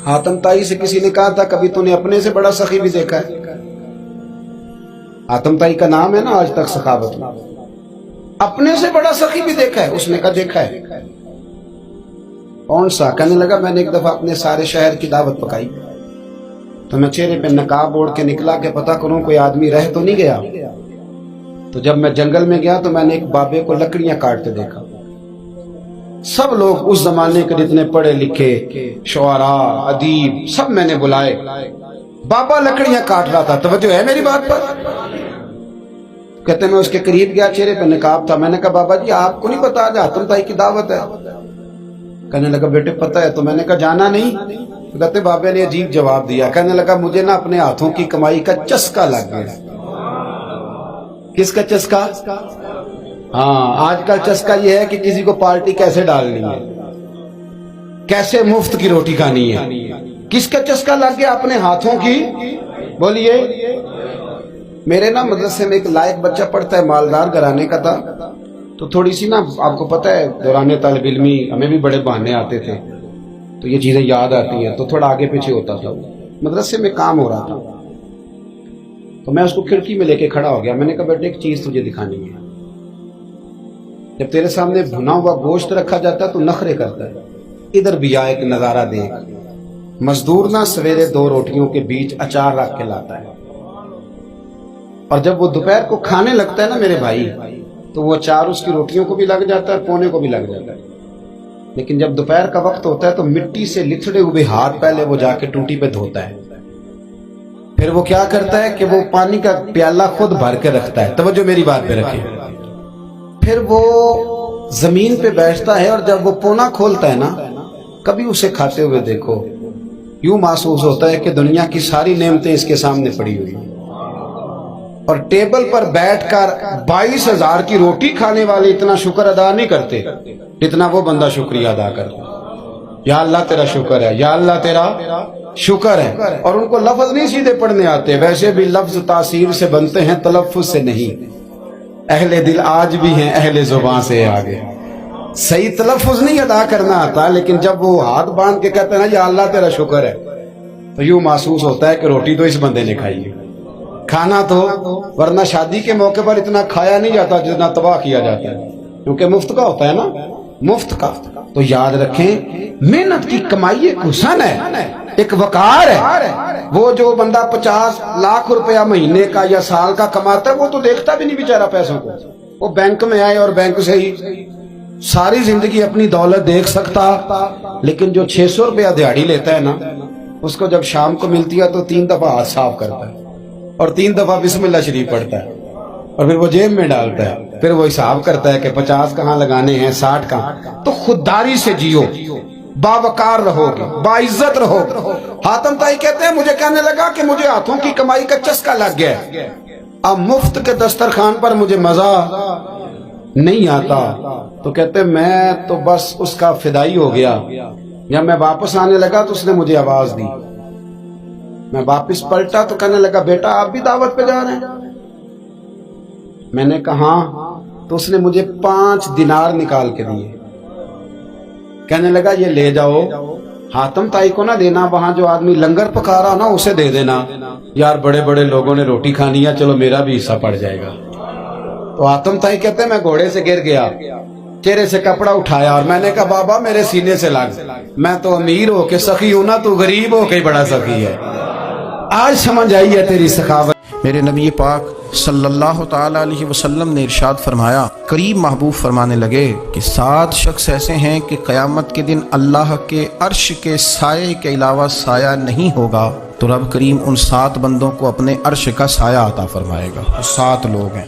حاتم طائی سے کسی نے کہا تھا کبھی تو نے اپنے سے بڑا سخی بھی دیکھا ہے؟ حاتم طائی کا نام ہے نا آج تک سخاوت میں، اپنے سے بڑا سخی بھی دیکھا ہے؟ اس نے کہا دیکھا ہے۔ کون سا؟ کہنے لگا میں نے ایک دفعہ اپنے سارے شہر کی دعوت پکائی تو میں چہرے پہ نقاب اوڑھ کے نکلا کہ پتہ کروں کوئی آدمی رہ تو نہیں گیا۔ تو جب میں جنگل میں گیا تو میں نے ایک بابے کو لکڑیاں کاٹتے دیکھا۔ سب لوگ اس زمانے کے جتنے پڑھے لکھے شعراء ادیب سب میں نے بلائے، بابا لکڑیاں کاٹ رہا تھا۔ توجہ ہے میری بات پر؟ کہتے میں اس کے قریب گیا، چہرے پہ نقاب تھا۔ میں نے کہا بابا جی آپ کو نہیں پتا آج حاتم طائی کی دعوت ہے؟ کہنے لگا بیٹے پتہ ہے۔ تو میں نے کہا جانا نہیں؟ تو کہتے بابے نے عجیب جواب دیا، کہنے لگا مجھے نا اپنے ہاتھوں کی کمائی کا چسکا لگ گیا۔ کس کا چسکا؟ ہاں، آج کل چسکا یہ ہے کہ کسی کو پارٹی کیسے ڈالنی ہے، کیسے مفت کی روٹی کھانی ہے۔ کس کا چسکا لگ گیا؟ اپنے ہاتھوں کی۔ بولیے۔ میرے نا مدرسے میں ایک لائق بچہ پڑھتا ہے، مالدار گھرانے کا تھا، تو تھوڑی سی نا آپ کو پتہ ہے دوران طالب علمی ہمیں بھی بڑے بہانے آتے تھے تو یہ چیزیں یاد آتی ہیں، تو تھوڑا آگے پیچھے ہوتا تھا۔ مدرسے میں کام ہو رہا تھا تو میں اس کو کھڑکی میں لے کے کھڑا ہو گیا۔ میں نے کہا بیٹے ایک چیز تجھے دکھانی ہے، جب تیرے سامنے بھنا ہوا گوشت رکھا جاتا ہے تو نخرے کرتا ہے، ادھر بھی آ ایک نظارہ دیکھ۔ مزدور نہ سویرے 2 روٹیوں کے بیچ اچار رکھ کے لاتا ہے، اور جب وہ دوپہر کو کھانے لگتا ہے نا میرے بھائی تو وہ اچار اس کی روٹیوں کو بھی لگ جاتا ہے اور پونے کو بھی لگ جاتا ہے۔ لیکن جب دوپہر کا وقت ہوتا ہے تو مٹی سے لتھڑے ہوئے ہاتھ پہلے وہ جا کے ٹوٹی پہ دھوتا ہے، پھر وہ کیا کرتا ہے کہ وہ پانی کا پیالہ خود بھر کے رکھتا ہے۔ توجہ میری بات پہ رکھیں۔ پھر وہ زمین پہ بیٹھتا ہے اور جب وہ پونا کھولتا ہے نا، کبھی اسے کھاتے ہوئے دیکھو، یوں محسوس ہوتا ہے کہ دنیا کی ساری نعمتیں اس کے سامنے پڑی ہوئی ہیں، اور ٹیبل پر بیٹھ کر 22,000 کی روٹی کھانے والے اتنا شکر ادا نہیں کرتے جتنا وہ بندہ شکریہ ادا کرتا۔ یا اللہ تیرا شکر ہے، یا اللہ تیرا شکر ہے۔ اور ان کو لفظ نہیں سیدھے پڑھنے آتے، ویسے بھی لفظ تاثیر سے بنتے ہیں تلفظ سے نہیں۔ اہل دل آج بھی ہیں اہل زبان سے آگے، صحیح تلفظ نہیں ادا کرنا آتا، لیکن جب وہ ہاتھ باندھ کے کہتے ہیں نا یا اللہ تیرا شکر ہے تو یوں محسوس ہوتا ہے کہ روٹی تو اس بندے نے کھائی ہے، کھانا تو، ورنہ شادی کے موقع پر اتنا کھایا نہیں جاتا جتنا تباہ کیا جاتا ہے، کیونکہ مفت کا ہوتا ہے نا، مفت کا۔ تو یاد رکھیں محنت کی کمائی ایک حسن ہے، ایک وقار ہے۔ وہ جو بندہ 50 لاکھ روپیہ مہینے کا یا سال کا کماتا ہے وہ تو دیکھتا بھی نہیں بیچارہ پیسوں کو، وہ بینک میں آئے اور بینک سے ہی ساری زندگی اپنی دولت دیکھ سکتا، لیکن جو 600 روپیہ دیہاڑی لیتا ہے نا، اس کو جب شام کو ملتی ہے تو 3 دفعہ ہاتھ صاف کرتا ہے اور 3 دفعہ بسم اللہ شریف پڑھتا ہے، اور پھر وہ جیب میں ڈالتا ہے، پھر وہ حساب کرتا ہے کہ 50 کہاں لگانے ہیں، 60 کہاں۔ تو خودداری سے جیو، باوقار رہو گے، باعزت رہو گے۔ حاتم طائی کہتے ہیں مجھے کہنے لگا کہ مجھے ہاتھوں کی کمائی کا چسکا لگ گیا ہے، اب مفت کے دسترخوان پر مجھے مزہ نہیں آتا۔ تو کہتے ہیں میں تو بس اس کا فدائی ہو گیا۔ جب میں واپس آنے لگا تو اس نے مجھے آواز دی، میں واپس پلٹا تو کہنے لگا بیٹا آپ بھی دعوت پہ جا رہے ہیں؟ میں نے کہا ہاں۔ تو اس نے مجھے 5 دینار نکال کے دیے، کہنے لگا یہ لے جاؤ، حاتم طائی کو نہ دینا، وہاں جو آدمی لنگر پکا رہا نا اسے دے دینا، یار بڑے بڑے لوگوں نے روٹی کھانی ہے، چلو میرا بھی حصہ پڑ جائے گا۔ تو حاتم طائی کہتے ہیں میں گھوڑے سے گر گیا، چہرے سے کپڑا اٹھایا اور میں نے کہا بابا میرے سینے سے لگ، میں تو امیر ہو کے سخی ہوں نا، تو غریب ہو کے بڑا سخی ہے۔ آج سمجھ آئی ہے تیری سخاوت۔ میرے نبی پاک صلی اللہ تعالی علیہ وسلم نے ارشاد فرمایا، قریب محبوب فرمانے لگے کہ 7 شخص ایسے ہیں کہ قیامت کے دن اللہ کے عرش کے سائے کے علاوہ سایہ نہیں ہوگا، تو رب کریم ان 7 بندوں کو اپنے عرش کا سایہ عطا فرمائے گا۔ 7 لوگ ہیں،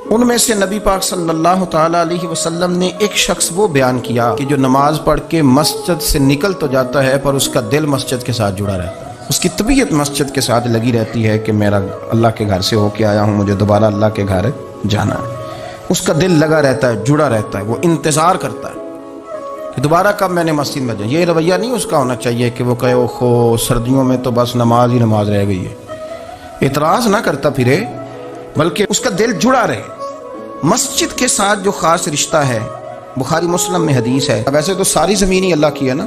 ان میں سے نبی پاک صلی اللہ تعالی علیہ وسلم نے ایک شخص وہ بیان کیا کہ جو نماز پڑھ کے مسجد سے نکل تو جاتا ہے پر اس کا دل مسجد کے ساتھ جڑا رہتا ہے، اس کی طبیعت مسجد کے ساتھ لگی رہتی ہے کہ میرا اللہ کے گھر سے ہو کے آیا ہوں، مجھے دوبارہ اللہ کے گھر جانا ہے، اس کا دل لگا رہتا ہے، جڑا رہتا ہے، وہ انتظار کرتا ہے کہ دوبارہ کب میں نے مسجد میں جانا۔ یہ رویہ نہیں اس کا ہونا چاہیے کہ وہ کہے اوہو سردیوں میں تو بس نماز ہی نماز رہ گئی ہے، اعتراض نہ کرتا پھرے، بلکہ اس کا دل جڑا رہے۔ مسجد کے ساتھ جو خاص رشتہ ہے، بخاری مسلم میں حدیث ہے، ویسے تو ساری زمین ہی اللہ کی ہے نا،